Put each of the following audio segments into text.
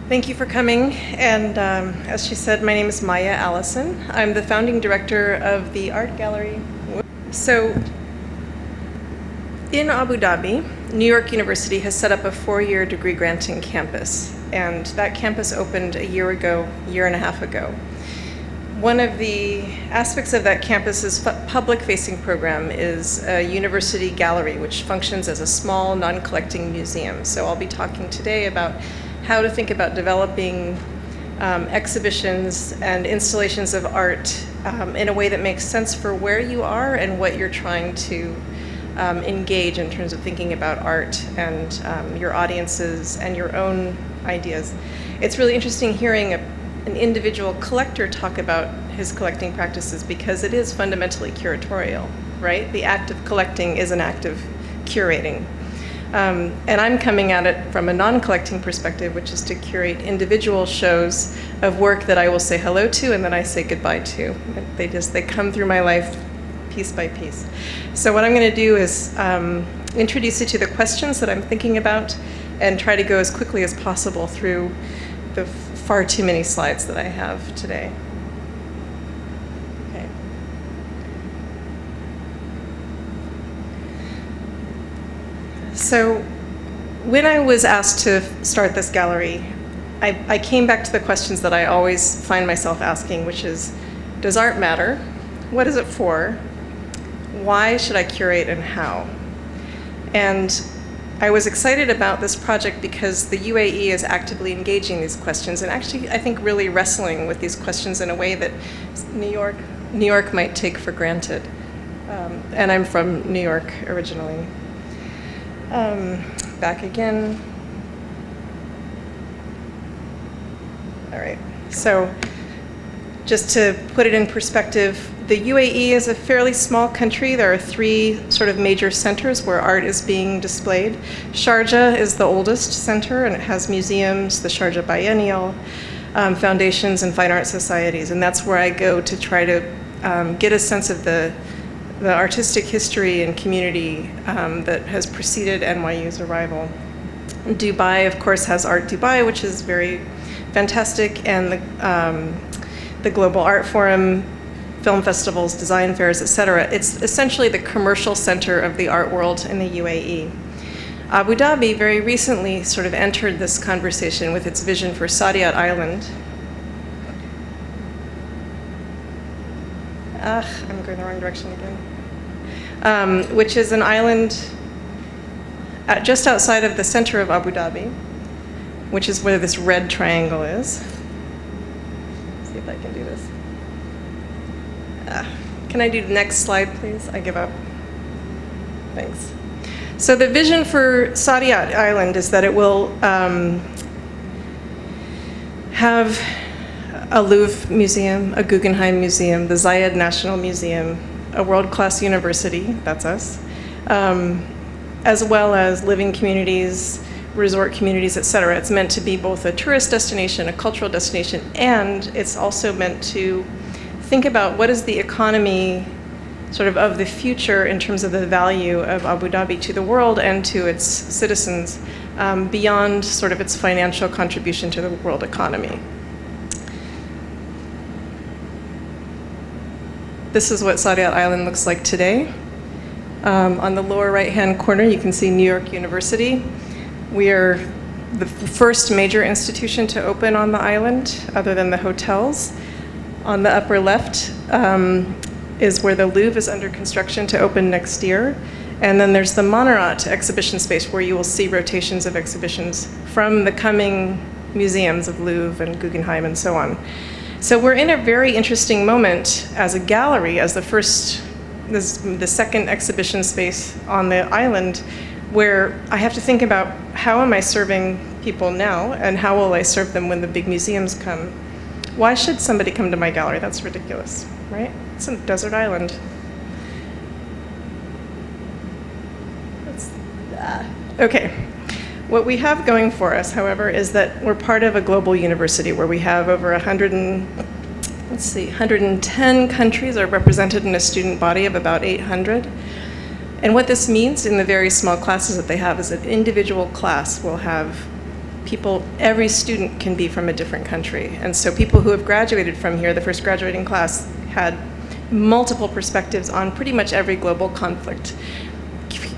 Thank you for coming. And as she said, my name is Maya Allison. I'm the founding director of the art gallery. So in Abu Dhabi, New York University has set up a 4-year degree granting campus. And that campus opened a year and a half ago. One of the aspects of that campus's public-facing program is a university gallery, which functions as a small, non-collecting museum. So I'll be talking today about how to think about developing exhibitions and installations of art in a way that makes sense for where you are and what you're trying to engage in terms of thinking about art and your audiences and your own ideas. It's really interesting hearing an individual collector talk about his collecting practices because it is fundamentally curatorial, right? The act of collecting is an act of curating. And I'm coming at it from a non-collecting perspective, which is to curate individual shows of work that I will say hello to and then I say goodbye to. They come through my life piece by piece. So what I'm going to do is introduce you to the questions that I'm thinking about and try to go as quickly as possible through the far too many slides that I have today. Okay. So when I was asked to start this gallery, I came back to the questions that I always find myself asking, which is, does art matter? What is it for? Why should I curate and how? And I was excited about this project because the UAE is actively engaging these questions and actually, I think, really wrestling with these questions in a way that New York might take for granted. And I'm from New York originally. Back again. All right, so just to put it in perspective, the UAE is a fairly small country. There are 3 sort of major centers where art is being displayed. Sharjah is the oldest center, and it has museums, the Sharjah Biennial, foundations, and fine art societies. And that's where I go to try to get a sense of the artistic history and community that has preceded NYU's arrival. Dubai, of course, has Art Dubai, which is very fantastic, and the Global Art Forum, film festivals, design fairs, etc. It's essentially the commercial center of the art world in the UAE. Abu Dhabi very recently sort of entered this conversation with its vision for Saadiyat Island. I'm going the wrong direction again. Which is an island just outside of the center of Abu Dhabi, which is where this red triangle is. Let's see if I can do this. Can I do the next slide, please? I give up. Thanks. So the vision for Saadiyat Island is that it will have a Louvre museum, a Guggenheim museum, the Zayed National Museum, a world-class university, that's us, as well as living communities, resort communities, etc. It's meant to be both a tourist destination, a cultural destination, and it's also meant to think about what is the economy sort of the future in terms of the value of Abu Dhabi to the world and to its citizens beyond sort of its financial contribution to the world economy. This is what Saadiyat Island looks like today. On the lower right-hand corner, you can see New York University. We are the first major institution to open on the island, other than the hotels. On the upper left is where the Louvre is under construction to open next year. And then there's the Monarat exhibition space where you will see rotations of exhibitions from the coming museums of Louvre and Guggenheim and so on. So we're in a very interesting moment as a gallery, as the second exhibition space on the island, where I have to think about how am I serving people now and how will I serve them when the big museums come. Why should somebody come to my gallery? That's ridiculous, right? It's a desert island. Okay. What we have going for us, however, is that we're part of a global university where we have over 110 countries are represented in a student body of about 800. And what this means in the very small classes that they have is that an individual class will have every student can be from a different country. And so people who have graduated from here, the first graduating class, had multiple perspectives on pretty much every global conflict.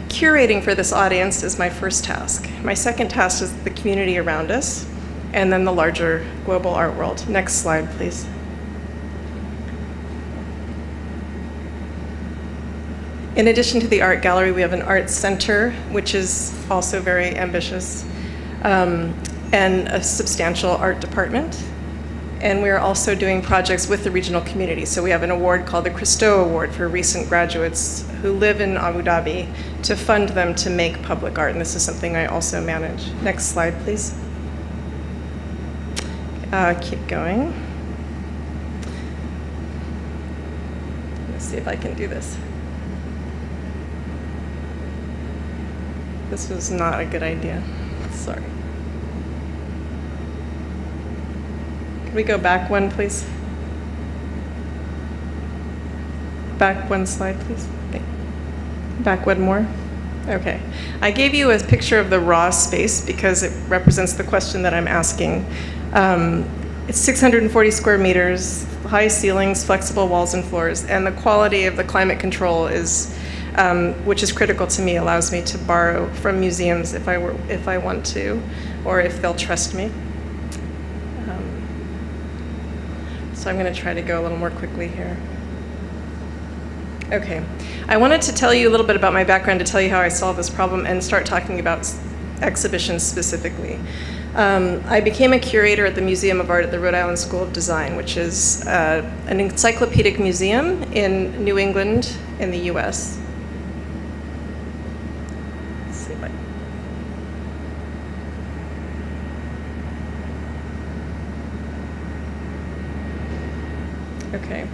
Curating for this audience is my first task. My second task is the community around us, and then the larger global art world. Next slide, please. In addition to the art gallery, we have an art center, which is also very ambitious, and a substantial art department. And we're also doing projects with the regional community. So we have an award called the Christo Award for recent graduates who live in Abu Dhabi to fund them to make public art. And this is something I also manage. Next slide, please. Keep going. Let's see if I can do this. This was not a good idea. Sorry. Can we go back one, please? Back one slide, please. Back one more. Okay. I gave you a picture of the raw space because it represents the question that I'm asking. It's 640 square meters, high ceilings, flexible walls and floors, and the quality of the climate control is, which is critical to me, allows me to borrow from museums if I want to, or if they'll trust me. So I'm going to try to go a little more quickly here. Okay, I wanted to tell you a little bit about my background to tell you how I solved this problem and start talking about exhibitions specifically. I became a curator at the Museum of Art at the Rhode Island School of Design, which is an encyclopedic museum in New England in the US. Let's see if I... Okay.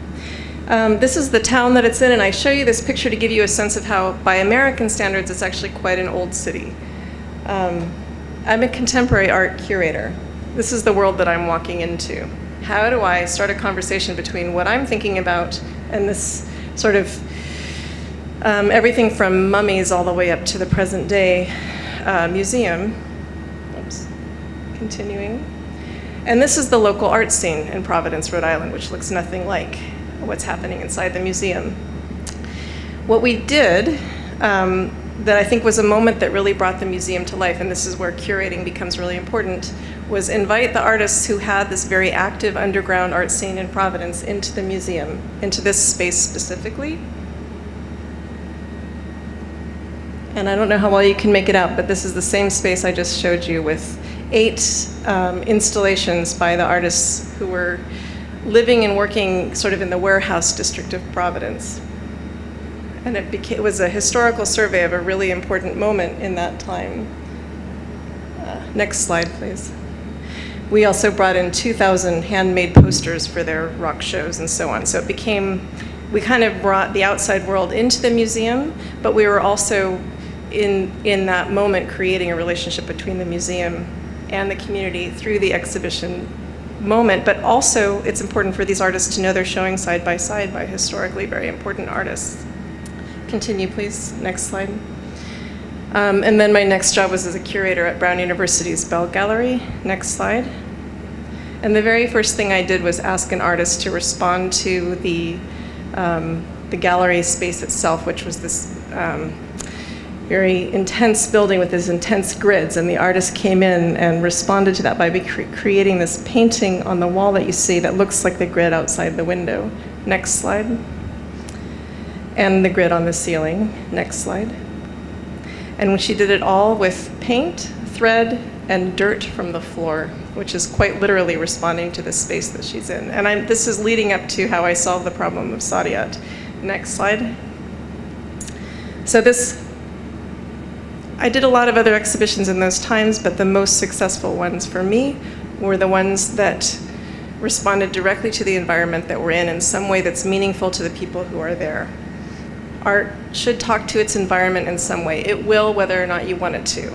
This is the town that it's in, and I show you this picture to give you a sense of how, by American standards, it's actually quite an old city. I'm a contemporary art curator. This is the world that I'm walking into. How do I start a conversation between what I'm thinking about and this sort of everything from mummies all the way up to the present day museum? Oops. Continuing. And this is the local art scene in Providence, Rhode Island, which looks nothing like what's happening inside the museum. What we did, that I think was a moment that really brought the museum to life, and this is where curating becomes really important, was invite the artists who had this very active underground art scene in Providence into the museum, into this space specifically. And I don't know how well you can make it out, but this is the same space I just showed you with 8 installations by the artists who were living and working sort of in the warehouse district of Providence. And it was a historical survey of a really important moment in that time. Next slide, please. We also brought in 2,000 handmade posters for their rock shows and so on. So it became, we kind of brought the outside world into the museum, but we were also in that moment creating a relationship between the museum and the community through the exhibition moment. But also it's important for these artists to know they're showing side by historically very important artists. Continue, please. Next slide. And then my next job was as a curator at Brown University's Bell Gallery. Next slide. And the very first thing I did was ask an artist to respond to the gallery space itself, which was this very intense building with these intense grids. And the artist came in and responded to that by creating this painting on the wall that you see that looks like the grid outside the window. Next slide. And the grid on the ceiling. Next slide. And when she did it all with paint, thread, and dirt from the floor, which is quite literally responding to the space that she's in. And this is leading up to how I solved the problem of Saadiyat. Next slide. So I did a lot of other exhibitions in those times, but the most successful ones for me were the ones that responded directly to the environment that we're in some way that's meaningful to the people who are there. Art should talk to its environment in some way. It will, whether or not you want it to.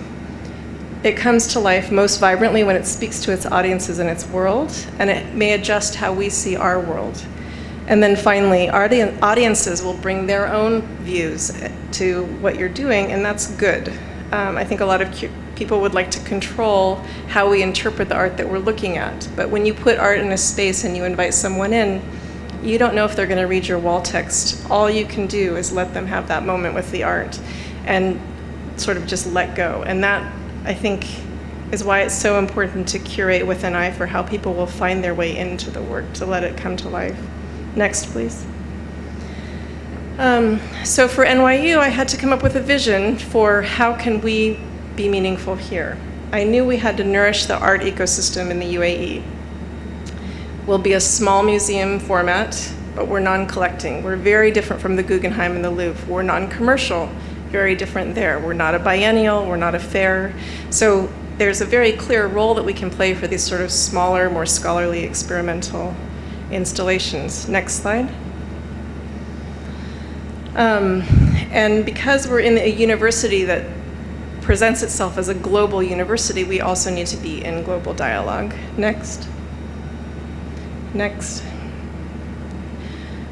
It comes to life most vibrantly when it speaks to its audiences and its world, and it may adjust how we see our world. And then finally, audiences will bring their own views to what you're doing, and that's good. I think a lot of people would like to control how we interpret the art that we're looking at. But when you put art in a space and you invite someone in, you don't know if they're going to read your wall text. All you can do is let them have that moment with the art and sort of just let go. And that, I think, is why it's so important to curate with an eye for how people will find their way into the work, to let it come to life. Next, please. So for NYU, I had to come up with a vision for how can we be meaningful here. I knew we had to nourish the art ecosystem in the UAE. We'll be a small museum format, but we're non-collecting. We're very different from the Guggenheim and the Louvre. We're non-commercial, very different there. We're not a biennial, we're not a fair. So there's a very clear role that we can play for these sort of smaller, more scholarly, experimental installations. Next slide. And because we're in a university that presents itself as a global university, we also need to be in global dialogue. Next. Next.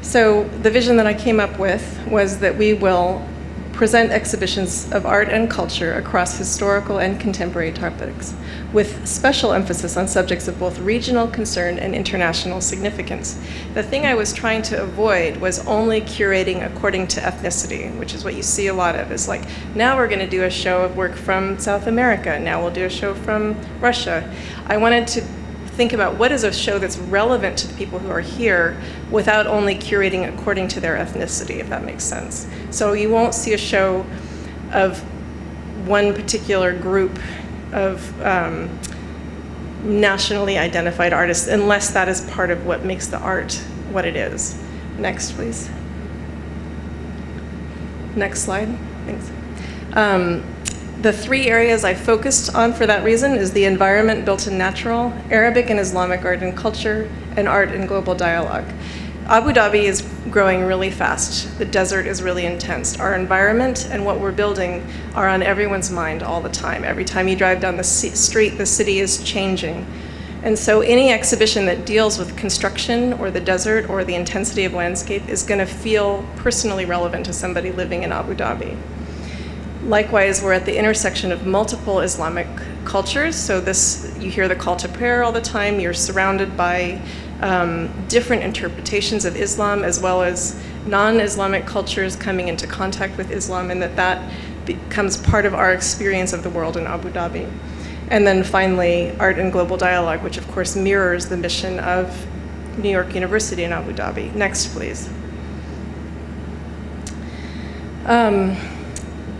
So the vision that I came up with was that we will present exhibitions of art and culture across historical and contemporary topics, with special emphasis on subjects of both regional concern and international significance. The thing I was trying to avoid was only curating according to ethnicity, which is what you see a lot of, is like, now we're going to do a show of work from South America, now we'll do a show from Russia. I wanted to think about what is a show that's relevant to the people who are here without only curating according to their ethnicity, if that makes sense. So you won't see a show of one particular group of nationally identified artists unless that is part of what makes the art what it is. Next, please. Next slide. Thanks. The three areas I focused on for that reason is the environment built and natural, Arabic and Islamic art and culture, and art and global dialogue. Abu Dhabi is growing really fast. The desert is really intense. Our environment and what we're building are on everyone's mind all the time. Every time you drive down the street, the city is changing. And so any exhibition that deals with construction or the desert or the intensity of landscape is going to feel personally relevant to somebody living in Abu Dhabi. Likewise, we're at the intersection of multiple Islamic cultures. So you hear the call to prayer all the time. You're surrounded by different interpretations of Islam, as well as non-Islamic cultures coming into contact with Islam, and that becomes part of our experience of the world in Abu Dhabi. And then finally, art and global dialogue, which of course mirrors the mission of New York University in Abu Dhabi. Next, please.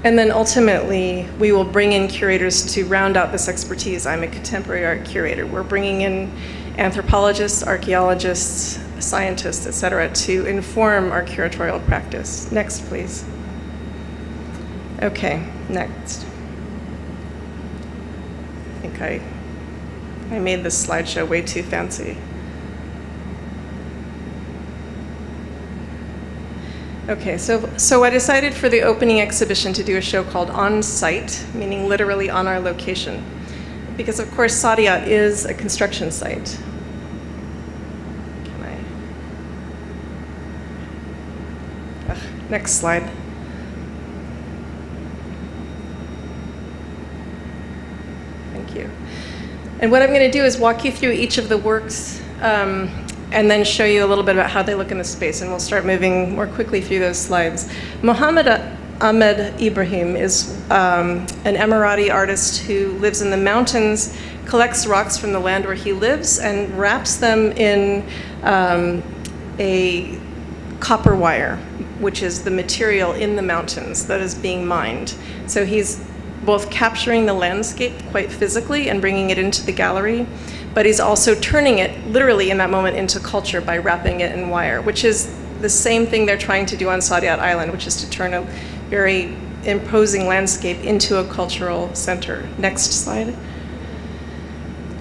And then ultimately, we will bring in curators to round out this expertise. I'm a contemporary art curator. We're bringing in anthropologists, archaeologists, scientists, et cetera, to inform our curatorial practice. Next, please. Okay, next. I think I made this slideshow way too fancy. Okay, so I decided for the opening exhibition to do a show called On Site, meaning literally on our location. Because of course Saadiyat is a construction site. Next slide. Thank you. And what I'm going to do is walk you through each of the works and then show you a little bit about how they look in the space, and we'll start moving more quickly through those slides. Mohammed Ahmed Ibrahim is an Emirati artist who lives in the mountains, collects rocks from the land where he lives, and wraps them in a copper wire, which is the material in the mountains that is being mined. So he's both capturing the landscape quite physically and bringing it into the gallery, but he's also turning it literally in that moment into culture by wrapping it in wire, which is the same thing they're trying to do on Saadiyat Island, which is to turn a very imposing landscape into a cultural center. Next slide.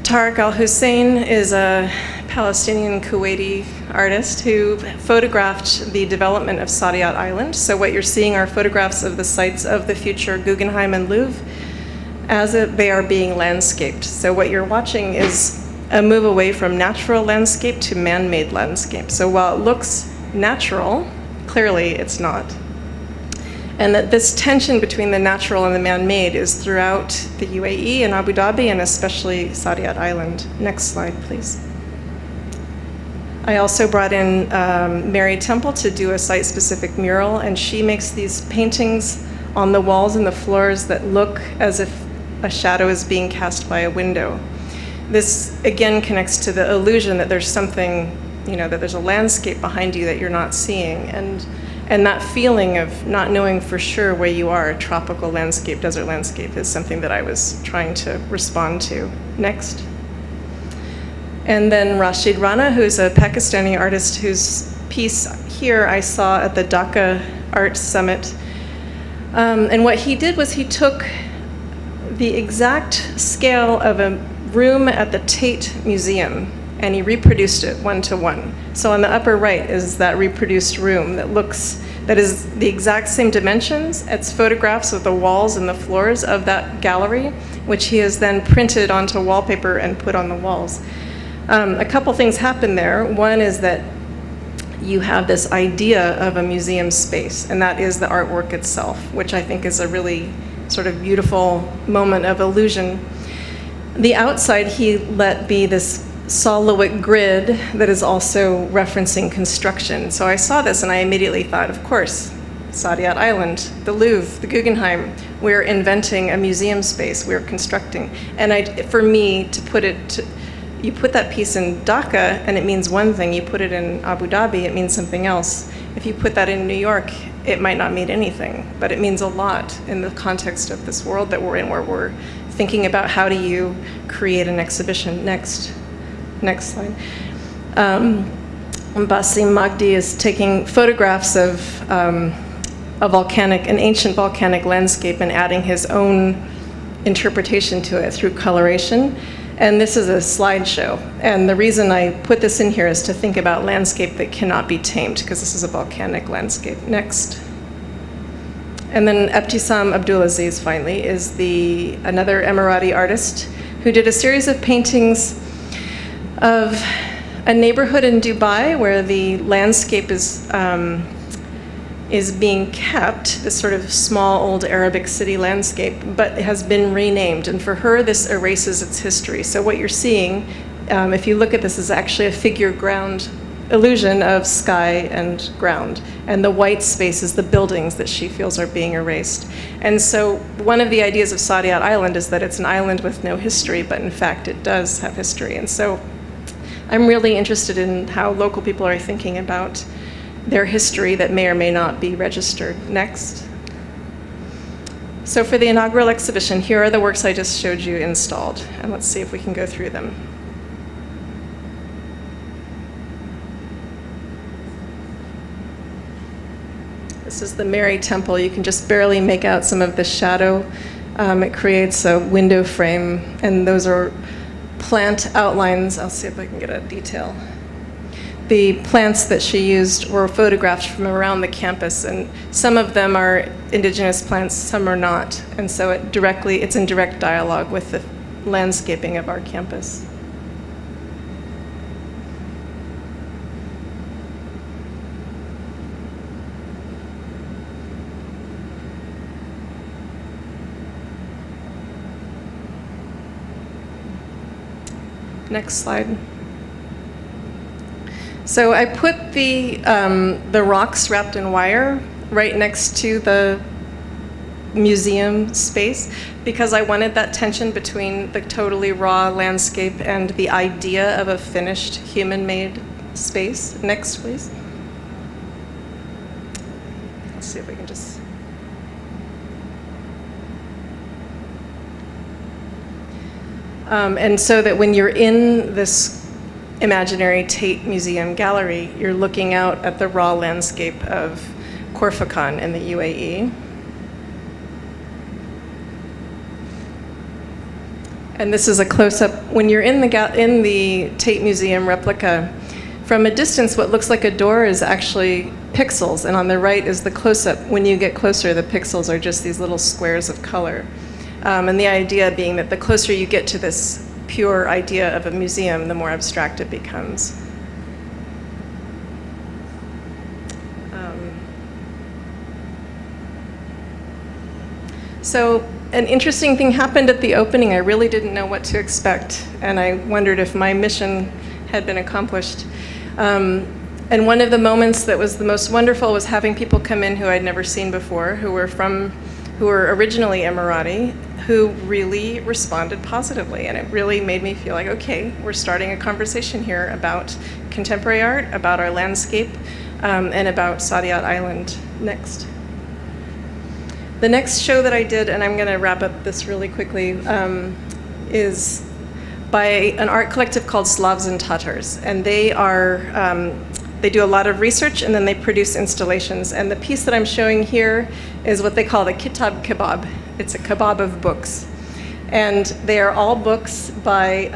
Tariq Al-Hussein is a Palestinian Kuwaiti artist who photographed the development of Saadiyat Island. So what you're seeing are photographs of the sites of the future Guggenheim and Louvre as they are being landscaped. So what you're watching is a move away from natural landscape to man-made landscape. So while it looks natural, clearly it's not. And that this tension between the natural and the man-made is throughout the UAE and Abu Dhabi, and especially Saadiyat Island. Next slide, please. I also brought in Mary Temple to do a site-specific mural, and she makes these paintings on the walls and the floors that look as if a shadow is being cast by a window. This, again, connects to the illusion that there's something, that there's a landscape behind you that you're not seeing. And that feeling of not knowing for sure where you are, a tropical landscape, desert landscape, is something that I was trying to respond to. Next. And then Rashid Rana, who's a Pakistani artist whose piece here I saw at the Dhaka Art Summit. And what he did was he took the exact scale of a room at the Tate Museum, and he reproduced it 1-to-1. So on the upper right is that reproduced room that is the exact same dimensions. It's photographs of the walls and the floors of that gallery, which he has then printed onto wallpaper and put on the walls. A couple things happen there. One is that you have this idea of a museum space, and that is the artwork itself, which I think is a really sort of beautiful moment of illusion. The outside he let be this solid grid that is also referencing construction. So I saw this and I immediately thought, of course, Saadiyat Island, the Louvre, the Guggenheim, we're inventing a museum space, we're constructing. And for me, you put that piece in Dhaka and it means one thing, you put it in Abu Dhabi, it means something else. If you put that in New York, it might not mean anything, but it means a lot in the context of this world that we're in, where we're thinking about how do you create an exhibition. Next slide. Basim Magdi is taking photographs of an ancient volcanic landscape and adding his own interpretation to it through coloration. And this is a slideshow. And the reason I put this in here is to think about landscape that cannot be tamed, because this is a volcanic landscape. Next. And then Ebtisam Abdulaziz, finally, is another Emirati artist who did a series of paintings of a neighborhood in Dubai where the landscape is being kept, this sort of small old Arabic city landscape, but it has been renamed. And for her, this erases its history. So what you're seeing, if you look at this, is actually a figure ground illusion of sky and ground. And the white space is the buildings that she feels are being erased. And so one of the ideas of Saadiyat Island is that it's an island with no history, but in fact it does have history. And so I'm really interested in how local people are thinking about their history that may or may not be registered. Next. So for the inaugural exhibition, here are the works I just showed you installed, and let's see if we can go through them. This is the Mary Temple. You can just barely make out some of the shadow. It creates a window frame, and those are plant outlines. I'll see if I can get a detail. The plants that she used were photographed from around the campus, and some of them are indigenous plants, some are not. And so it's in direct dialogue with the landscaping of our campus. Next slide. So I put the rocks wrapped in wire right next to the museum space because I wanted that tension between the totally raw landscape and the idea of a finished human-made space. Next, please. Let's see if we can just... and so that when you're in this imaginary Tate Museum gallery, you're looking out at the raw landscape of Corfacon in the UAE. And this is a close-up. When you're in the Tate Museum replica, from a distance, what looks like a door is actually pixels, and on the right is the close-up. When you get closer, the pixels are just these little squares of color. And the idea being that the closer you get to this pure idea of a museum, the more abstract it becomes. So an interesting thing happened at the opening. I really didn't know what to expect, and I wondered if my mission had been accomplished. And one of the moments that was the most wonderful was having people come in who I'd never seen before, who were originally Emirati, who really responded positively. And it really made me feel like, okay, we're starting a conversation here about contemporary art, about our landscape, and about Saadiyat Island. Next. The next show that I did, and I'm going to wrap up this really quickly, is by an art collective called Slavs and Tatars. And they do a lot of research, and then they produce installations. And the piece that I'm showing here is what they call the Kitab Kebab. It's a kebab of books. And they are all books by,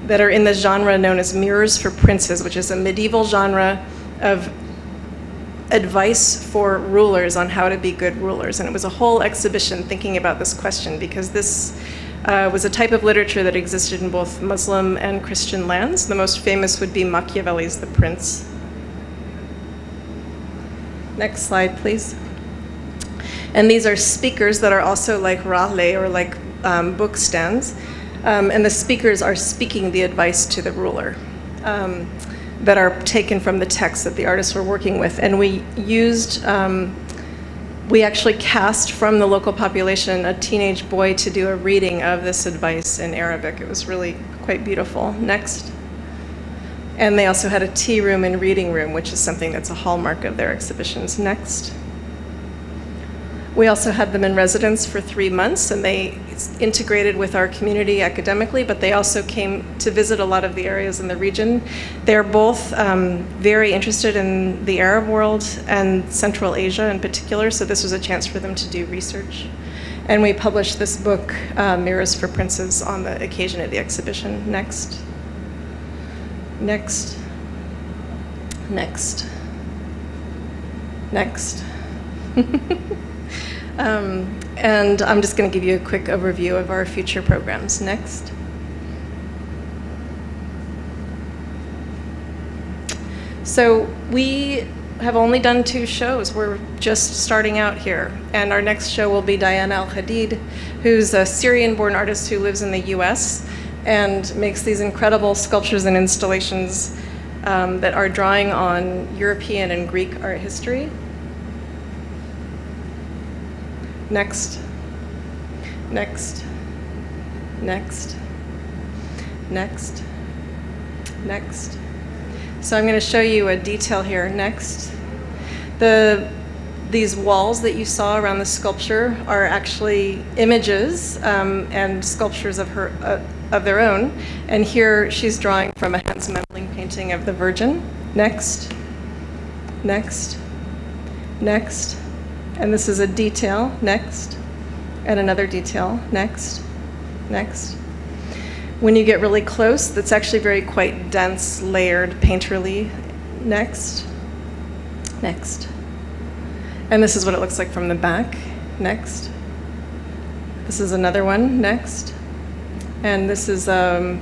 that are in the genre known as Mirrors for Princes, which is a medieval genre of advice for rulers on how to be good rulers. And it was a whole exhibition thinking about this question, because this was a type of literature that existed in both Muslim and Christian lands. The most famous would be Machiavelli's The Prince. Next slide, please. And these are speakers that are also like rahle, or like book stands. And the speakers are speaking the advice to the ruler that are taken from the text that the artists were working with. And we actually cast from the local population a teenage boy to do a reading of this advice in Arabic. It was really quite beautiful. Next. And they also had a tea room and reading room, which is something that's a hallmark of their exhibitions. Next. We also had them in residence for 3 months, and they integrated with our community academically, but they also came to visit a lot of the areas in the region. They're both very interested in the Arab world and Central Asia in particular, so this was a chance for them to do research. And we published this book, Mirrors for Princes, on the occasion of the exhibition. Next. Next. Next. Next. And I'm just going to give you a quick overview of our future programs. Next. So we have only done 2 shows. We're just starting out here. And our next show will be Diana Al-Hadid, who's a Syrian-born artist who lives in the US and makes these incredible sculptures and installations that are drawing on European and Greek art history. Next, next, next, next, next. So I'm going to show you a detail here. Next. These walls that you saw around the sculpture are actually images and sculptures of their own. And here she's drawing from a Hans Memling painting of the Virgin. Next, next, next. And this is a detail. Next. And another detail. Next. Next. When you get really close, that's actually very quite dense, layered, painterly. Next. Next. And this is what it looks like from the back. Next. This is another one. Next. And this is a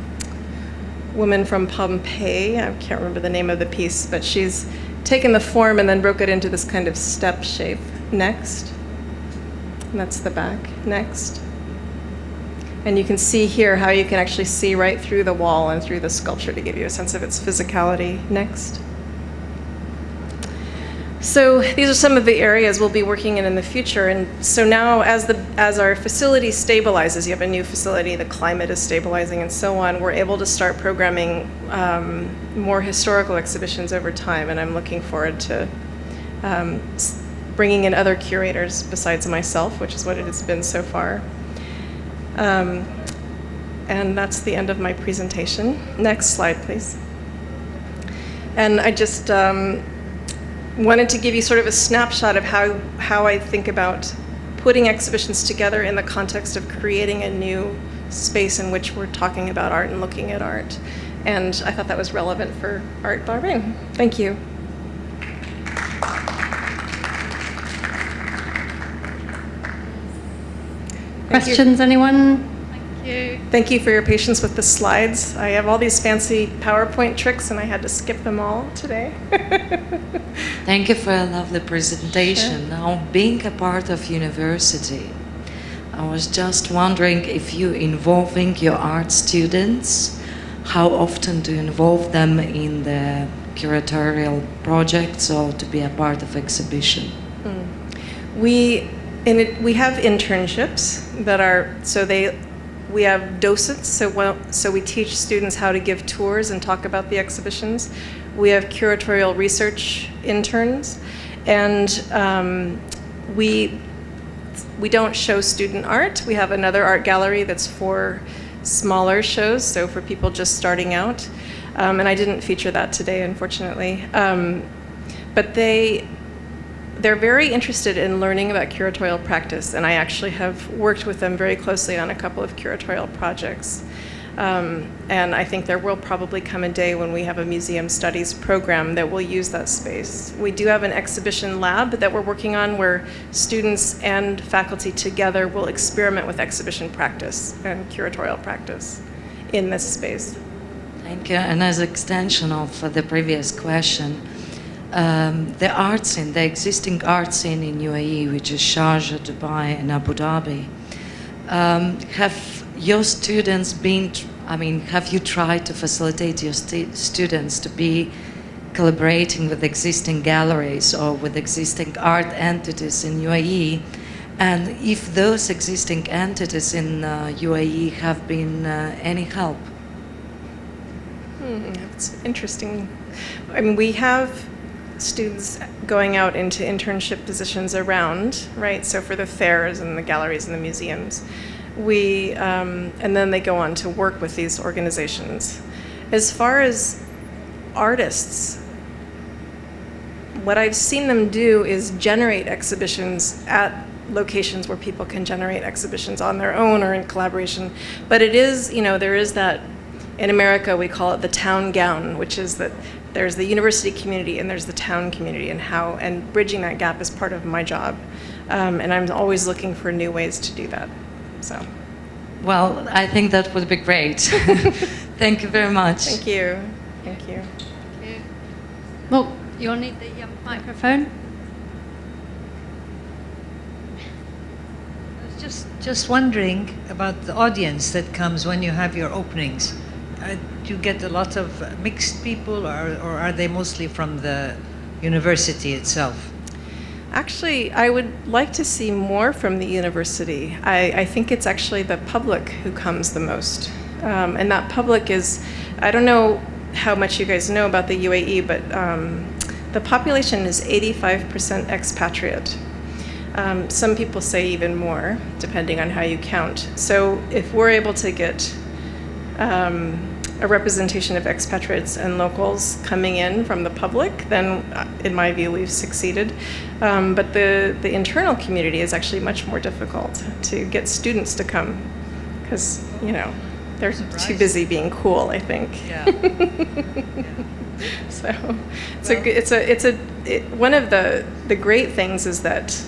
woman from Pompeii. I can't remember the name of the piece, but she's taken the form and then broke it into this kind of step shape. Next. And that's the back. Next. And you can see here how you can actually see right through the wall and through the sculpture to give you a sense of its physicality. Next. So these are some of the areas we'll be working in the future. And so now as our facility stabilizes, you have a new facility, the climate is stabilizing and so on, we're able to start programming more historical exhibitions over time. And I'm looking forward to bringing in other curators besides myself, which is what it has been so far. And that's the end of my presentation. Next slide, please. And I just wanted to give you sort of a snapshot of how I think about putting exhibitions together in the context of creating a new space in which we're talking about art and looking at art. And I thought that was relevant for Art Bahrain. Thank you. Questions, anyone? Thank you. Thank you for your patience with the slides. I have all these fancy PowerPoint tricks and I had to skip them all today. Thank you for a lovely presentation. Sure. Now, being a part of university, I was just wondering if you involving your art students, how often do you involve them in the curatorial projects or to be a part of exhibition? We have internships that are, we have docents, so we teach students how to give tours and talk about the exhibitions. We have curatorial research interns, and we don't show student art. We have another art gallery that's for smaller shows, so for people just starting out. And I didn't feature that today, unfortunately. But they're very interested in learning about curatorial practice, and I actually have worked with them very closely on a couple of curatorial projects. And I think there will probably come a day when we have a museum studies program that will use that space. We do have an exhibition lab that we're working on where students and faculty together will experiment with exhibition practice and curatorial practice in this space. Thank you. And as extension of the previous question, the art scene, the existing art scene in UAE, which is Sharjah, Dubai, and Abu Dhabi, have your students been, have you tried to facilitate your students to be collaborating with existing galleries or with existing art entities in UAE? And if those existing entities in UAE have been any help? That's interesting. We have students going out into internship positions around, right? So for the fairs and the galleries and the museums. And then they go on to work with these organizations. As far as artists, what I've seen them do is generate exhibitions at locations where people can generate exhibitions on their own or in collaboration. But it is, there is that, in America we call it the town gown, which is that there's the university community and there's the town community, and bridging that gap is part of my job. And I'm always looking for new ways to do that. So. Well, I think that would be great. Thank you very much. Thank you. Thank you. Well, you'll need the microphone. I was just wondering about the audience that comes when you have your openings. Do you get a lot of mixed people, or are they mostly from the university itself? Actually, I would like to see more from the university. I think it's actually the public who comes the most. And that public is, I don't know how much you guys know about the UAE, but the population is 85% expatriate. Some people say even more, depending on how you count. So if we're able to get a representation of expatriates and locals coming in from the public, then in my view we've succeeded. But the internal community is actually much more difficult to get students to come because, they're too busy being cool, I think. Yeah. So one of the great things is that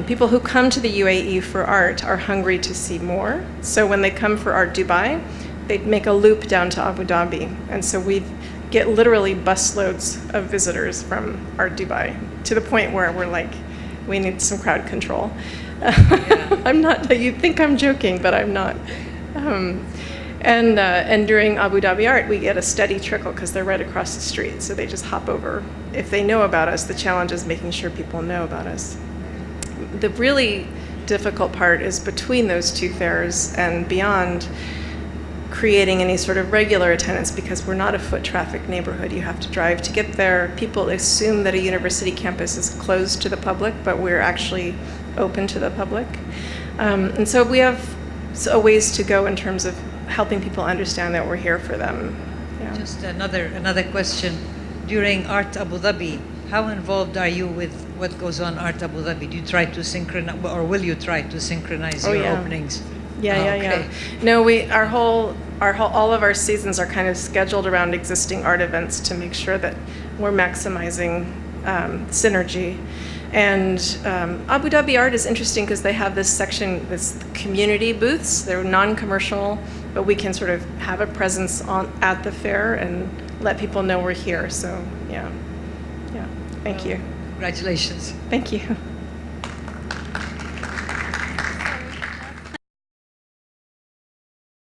people who come to the UAE for art are hungry to see more. So when they come for Art Dubai, they make a loop down to Abu Dhabi. And so we get literally busloads of visitors from Art Dubai to the point where we're like, we need some crowd control. Yeah. I'm not, you'd think I'm joking, but I'm not. And during Abu Dhabi Art, we get a steady trickle because they're right across the street. So they just hop over. If they know about us, the challenge is making sure people know about us. The really difficult part is between those two fairs and beyond, creating any sort of regular attendance because we're not a foot traffic neighborhood. You have to drive to get there. People assume that a university campus is closed to the public, but we're actually open to the public. And so we have a ways to go in terms of helping people understand that we're here for them. Yeah. Just another question. During Art Abu Dhabi, how involved are you with what goes on Art Abu Dhabi? Do you try to synchronize, or will you try to synchronize your openings? Yeah. No, all of our seasons are kind of scheduled around existing art events to make sure that we're maximizing synergy. And Abu Dhabi Art is interesting because they have this section, this community booths. They're non-commercial, but we can sort of have a presence at the fair and let people know we're here. So yeah. Thank you. Congratulations. Thank you.